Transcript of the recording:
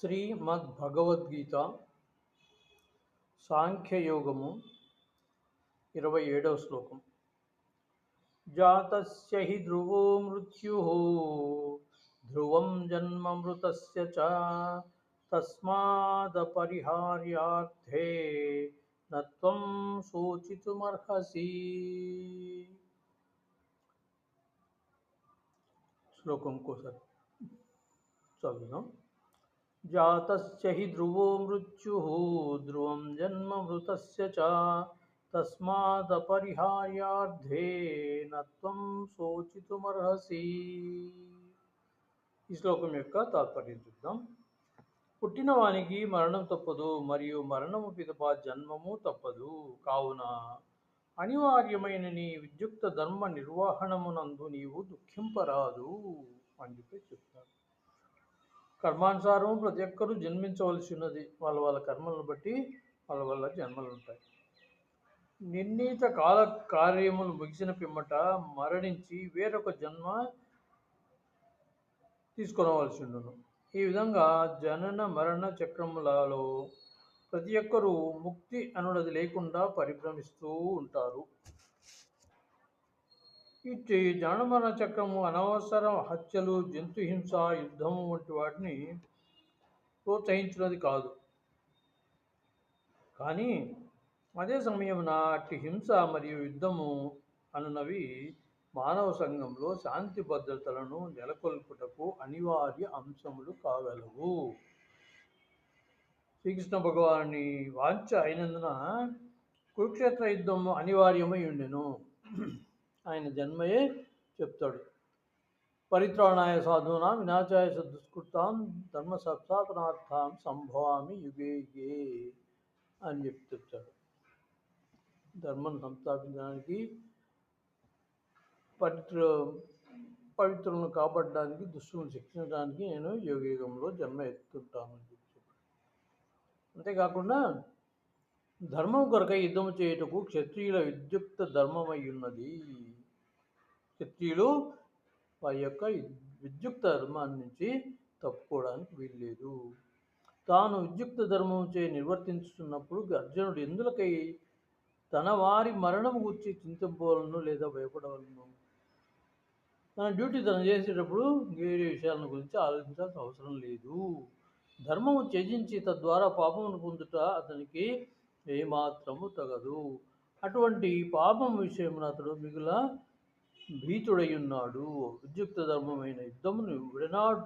శ్రీమద్భగవద్గీత సాంఖ్యయోగము 27వ శ్లోకం. జాతస్య హి ధ్రువో మృత్యుః ధ్రువం జన్మ మృతస్య చ తస్మాదపరిహార్యార్థే నత్వం శోచితుమర్హసి. శ్లోకం కోసారి చదువుదాం. జాతస్య హి ధ్రువో మృత్యుః ధ్రువం జన్మ మృతస్య చ తస్మాదపరిహార్యార్థే నత్వం శోచితుమర్హసి. ఈ శ్లోకం యొక్క తాత్పర్యం చూద్దాం. పుట్టిన వానికి మరణం తప్పదు, మరియు మరణము పిదప జన్మము తప్పదు. కావున అనివార్యమైన నీ విద్యుక్త ధర్మ నిర్వహణమునందు నీవు దుఃఖింపరాదు అని చెప్పి చెప్తారు. కర్మానుసారం ప్రతి ఒక్కరూ జన్మించవలసి ఉన్నది. వాళ్ళ కర్మలను బట్టి వాళ్ళ జన్మలు ఉంటాయి. నిర్ణీత కాల కార్యములు ముగిసిన పిమ్మట మరణించి వేరొక జన్మ తీసుకొనవలసి ఉండును. ఈ విధంగా జనన మరణ చక్రములలో ప్రతి ఒక్కరూ ముక్తి అనున్నది లేకుండా పరిభ్రమిస్తూ ఉంటారు. ఇట్టి జనమరణ చక్రము అనవసర హత్యలు, జంతుహింస, యుద్ధము వంటి వాటిని ప్రోత్సహించినది కాదు. కానీ అదే సమయమున అట్టి హింస మరియు యుద్ధము అనునవి మానవ సంఘంలో శాంతి భద్రతలను నెలకొల్పుటకు అనివార్య అంశములు కాగలవు. శ్రీకృష్ణ భగవానుని వాంఛ అయినందున కురుక్షేత్ర యుద్ధము అనివార్యమై ఉండెను. ఆయన జన్మయే చెప్తాడు. పరిత్రాణాయ సాధూనాం వినాశాయ దుష్కృతాం ధర్మ సంస్థాపనార్థాం సంభవామి యుగే యుగే అని చెప్తాడు. ధర్మం సంస్థాపించడానికి, పవిత్రులను కాపాడడానికి, దుష్టులను శిక్షించడానికి నేను యుగయుగంలో జన్మ ఎత్తుంటానని చెప్పి. అంతేకాకుండా ధర్మం కొరకై యుద్ధము చేయుటకు క్షత్రియుల విద్యుక్త ధర్మమై ఉన్నది. క్షత్రియులు వారి యొక్క విద్యుక్త ధర్మాన్ని నుంచి తప్పుకోవడానికి వీల్లేదు. తాను విద్యుక్త ధర్మముచే నిర్వర్తించుతున్నప్పుడు అర్జునుడు ఎందులకై తన వారి మరణం గురించి చింతింపవలను లేదా భయపడవలను? తన డ్యూటీ తను చేసేటప్పుడు వేరే విషయాల గురించి ఆలోచించాల్సిన అవసరం లేదు. ధర్మము త్యజించి తద్వారా పాపమును పొందుట అతనికి ఏమాత్రము తగదు. అటువంటి పాపం విషయమున అతడు మిగుల భీతుడై ఉన్నాడు. విద్యుక్త ధర్మమైన యుద్ధమును విడనాడు